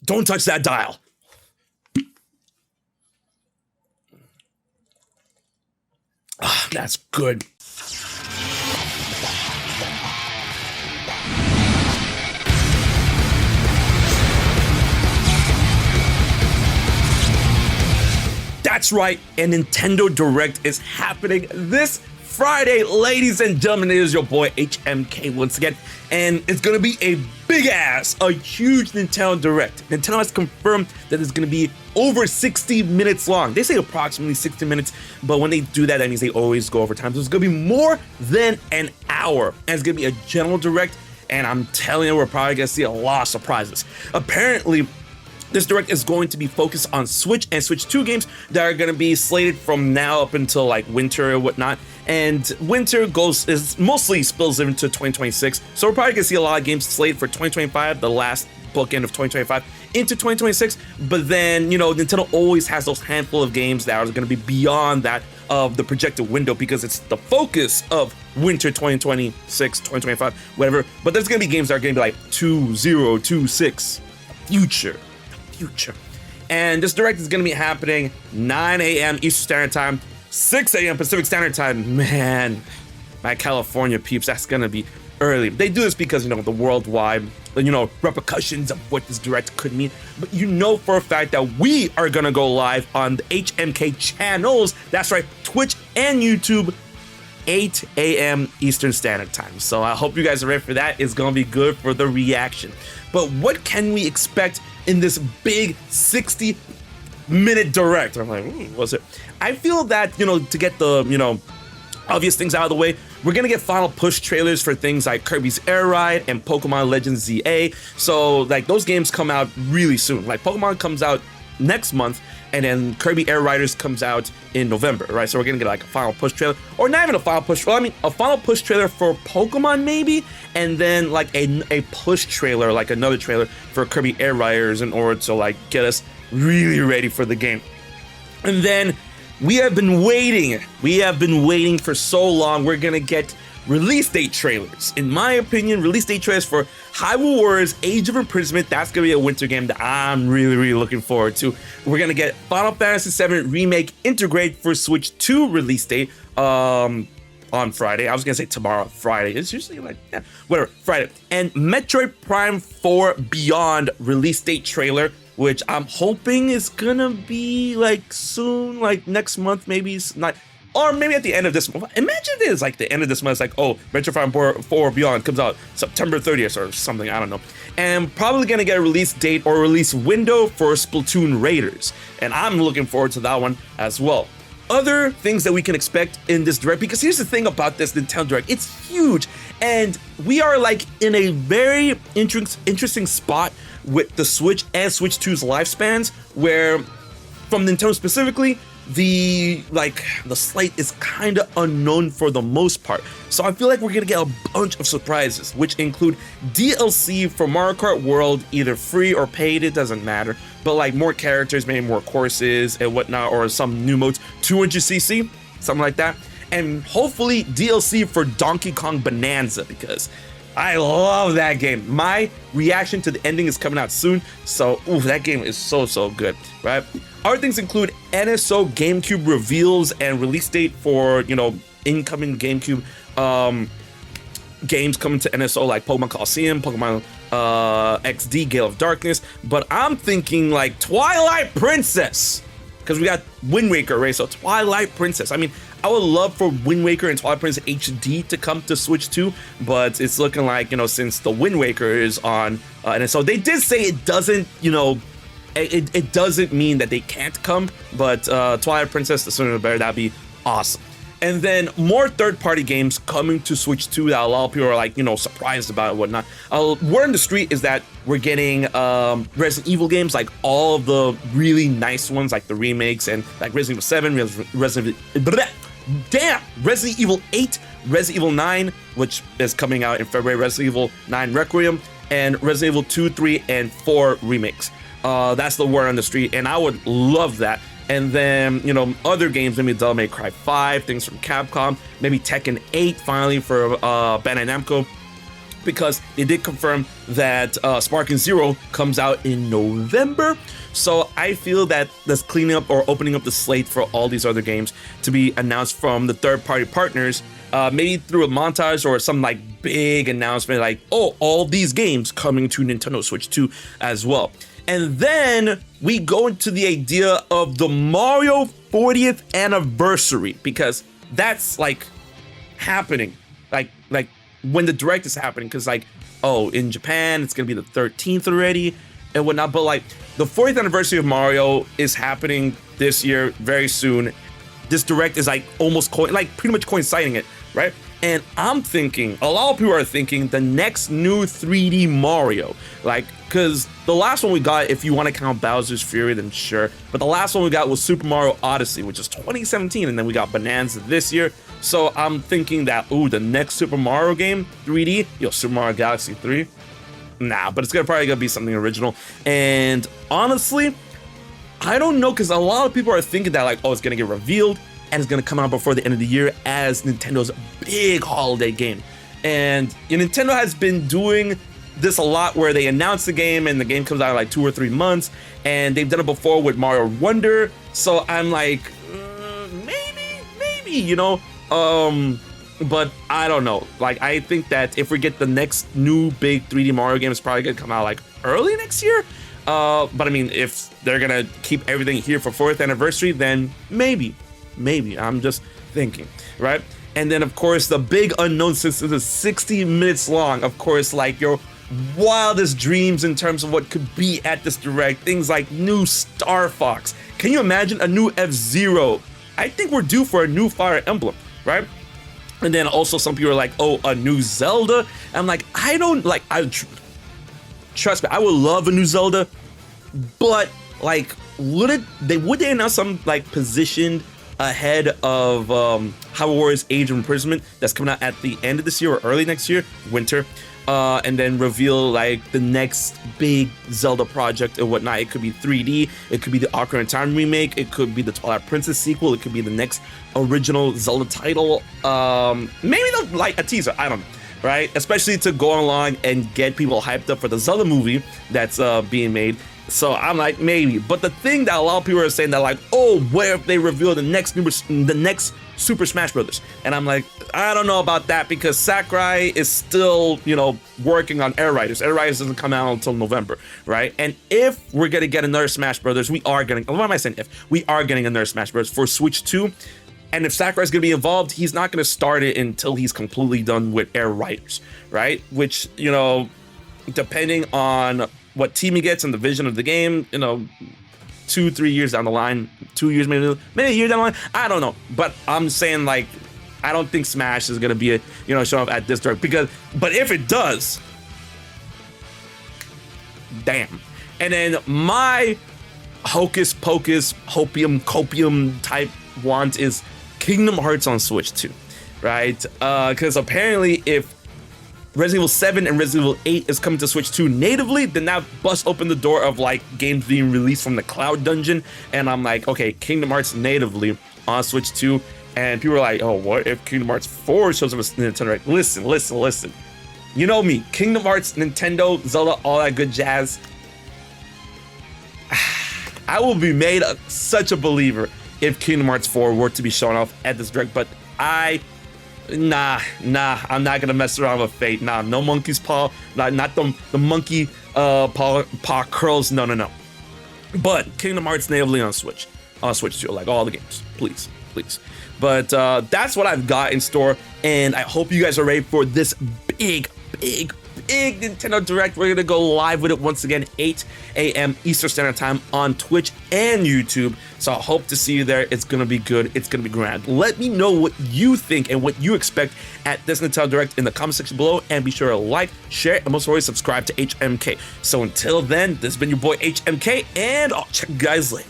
Don't touch that dial. Ah, that's good. That's right, a Nintendo Direct is happening this Friday, ladies and gentlemen. It is your boy HMK once again, and it's gonna be a huge Nintendo Direct. Nintendo has confirmed that it's gonna be over 60 minutes long. They say approximately 60 minutes, but when they do that, that means they always go over time. So it's gonna be more than an hour, and it's gonna be a general Direct, and I'm telling you, we're probably gonna see a lot of surprises. Apparently, this Direct is going to be focused on Switch and Switch 2 games that are going to be slated from now up until like winter or whatnot. And winter is mostly spills into 2026. So we're probably going to see a lot of games slated for 2025, the last bookend of 2025, into 2026. But then, you know, Nintendo always has those handful of games that are going to be beyond that of the projected window because it's the focus of winter 2026, 2025, whatever. But there's going to be games that are going to be like 2026 future. And this Direct is going to be happening 9 a.m. Eastern Standard Time, 6 a.m. Pacific Standard Time. Man, my California peeps, that's going to be early. They do this because, you know, the worldwide, you know, repercussions of what this Direct could mean. But you know for a fact that we are going to go live on the HMK channels. That's right, Twitch and YouTube, 8 a.m. Eastern Standard Time. So I hope you guys are ready for that. It's going to be good for the reaction. But what can we expect in this big 60-minute Direct? I'm like, what's it? I feel that, you know, to get the, you know, obvious things out of the way, we're gonna get final push trailers for things like Kirby's Air Ride and Pokemon Legends ZA. So like those games come out really soon. Like Pokemon comes out next month, and then Kirby Air Riders comes out in November, right? So we're gonna get like a final push trailer, or not even a final push. Well, I mean, a final push trailer for Pokemon maybe, and then like a push trailer, like another trailer for Kirby Air Riders, in order to like get us really ready for the game. And then we have been waiting for so long. We're gonna get release date trailers. In my opinion, release date trailers for Hyrule Warriors Age of Imprisonment. That's gonna be a winter game that I'm really looking forward to. We're gonna get Final Fantasy VII Remake Integrate for Switch 2 release date on Friday. I was gonna say tomorrow, Friday. It's usually like, yeah, whatever, Friday. And Metroid Prime 4 Beyond release date trailer, which I'm hoping is gonna be like soon, like next month, maybe it's not. Or maybe at the end of this month. Imagine it is like the end of this month. It's like, oh, Metroid Prime 4 Beyond comes out September 30th or something. I don't know. And probably going to get a release date or release window for Splatoon Raiders. And I'm looking forward to that one as well. Other things that we can expect in this Direct, because here's the thing about this Nintendo Direct. It's huge. And we are like in a very interesting spot with the Switch and Switch 2's lifespans, where from Nintendo specifically, the slate is kind of unknown for the most part. So I feel like we're gonna get a bunch of surprises, which include DLC for Mario Kart World, either free or paid, it doesn't matter, but like more characters, maybe more courses and whatnot, or some new modes, 200cc, something like that. And hopefully DLC for Donkey Kong Bonanza, because I love that game. My reaction to the ending is coming out soon, so that game is so good, right? Other things include NSO GameCube reveals and release date for, you know, incoming GameCube games coming to NSO, like Pokemon Coliseum, Pokemon XD, Gale of Darkness. But I'm thinking like Twilight Princess, because we got Wind Waker, right? So Twilight Princess. I mean, I would love for Wind Waker and Twilight Princess HD to come to Switch 2, but it's looking like, you know, since the Wind Waker is on, and so they did say it doesn't, you know, it doesn't mean that they can't come, but Twilight Princess, the sooner the better. That'd be awesome. And then more third-party games coming to Switch 2 that a lot of people are like, you know, surprised about and whatnot. Word on the street is that we're getting Resident Evil games, like all of the really nice ones, like the remakes, and like Resident Evil 7, Resident Evil 8, Resident Evil 9, which is coming out in February, Resident Evil 9 Requiem, and Resident Evil 2, 3, and 4 remakes. That's the word on the street, and I would love that. And then, you know, other games, maybe Devil May Cry 5, things from Capcom, maybe Tekken 8 finally for Bandai Namco. because they did confirm that Sparking Zero comes out in November. So I feel that that's cleaning up or opening up the slate for all these other games to be announced from the third-party partners, maybe through a montage or some like big announcement like, oh, all these games coming to Nintendo Switch 2 as well. And then we go into the idea of the Mario 40th anniversary, because that's like happening, like when the direct is happening, because like, oh, in Japan it's gonna be the 13th already and whatnot, but like the 40th anniversary of Mario is happening this year very soon. This direct is like almost pretty much coinciding it, right? And I'm thinking, a lot of people are thinking the next new 3D Mario, like, because the last one we got, if you want to count Bowser's Fury, then sure, but the last one we got was Super Mario Odyssey, which is 2017, and then we got Bonanza this year. So I'm thinking that, ooh, the next Super Mario game, 3D, Super Mario Galaxy 3, nah, but it's probably gonna be something original. And honestly, I don't know, because a lot of people are thinking that like, oh, it's gonna get revealed and it's gonna come out before the end of the year as Nintendo's big holiday game. And Nintendo has been doing this a lot, where they announce the game and the game comes out in like 2 or 3 months, and they've done it before with Mario Wonder. So I'm like, maybe, but I don't know. Like, I think that if we get the next new big 3D Mario game, it's probably gonna come out like early next year. But I mean, if they're gonna keep everything here for 4th anniversary, then maybe, I'm just thinking, right? And then of course the big unknown, since this is 60 minutes long, of course, like your wildest dreams in terms of what could be at this direct, things like new Star Fox. Can you imagine a new F-Zero? I think we're due for a new Fire Emblem, right? And then also some people are like, oh, a new Zelda. I'm like, trust me, I would love a new Zelda, but like, would they announce some like positioned ahead of Hyrule Warriors Age of Imprisonment that's coming out at the end of this year or early next year, winter, and then reveal like the next big Zelda project and whatnot? It could be 3D, it could be the Ocarina of Time remake, it could be the Twilight Princess sequel, it could be the next original Zelda title, maybe like a teaser, I don't know, right? Especially to go along and get people hyped up for the Zelda movie that's being made. So I'm like, maybe. But the thing that a lot of people are saying that like, oh, where if they reveal the next Super Smash Brothers? And I'm like, I don't know about that, because Sakurai is still, working on Air Riders. Air Riders doesn't come out until November, right? And if we're gonna get another Smash Brothers, we are getting another Smash Brothers for Switch 2. And if Sakurai's gonna be involved, he's not gonna start it until he's completely done with Air Riders, right? Which, depending on what team he gets and the vision of the game, 2-3 years down the line, 2 years, maybe a year down the line, I don't know. But I'm saying, like, I don't think Smash is gonna be showing up at this direct, but if it does, damn. And then my hocus pocus, hopium copium type want is Kingdom Hearts on Switch 2, right? Because apparently if Resident Evil 7 and Resident Evil 8 is coming to Switch 2 natively, then that busts open the door of like games being released from the Cloud Dungeon. And I'm like, okay, Kingdom Hearts natively on Switch 2. And people are like, oh, what if Kingdom Hearts 4 shows up as Nintendo? Right? Listen. You know me, Kingdom Hearts, Nintendo, Zelda, all that good jazz. I will be made such a believer if Kingdom Hearts 4 were to be shown off at this direct, but Nah, I'm not gonna mess around with fate. Nah, no monkey's paw, not the monkey paw curls. No. But Kingdom Hearts natively on Switch 2, like all the games, please. But that's what I've got in store, and I hope you guys are ready for this big Nintendo Direct. We're gonna go live with it once again, 8 a.m. Eastern Standard Time on Twitch and YouTube. So I hope to see you there. It's gonna be good. It's gonna be grand. Let me know what you think and what you expect at this Nintendo Direct in the comment section below, and be sure to like, share, and most always subscribe to HMK. So until then, this has been your boy HMK, and I'll check you guys later.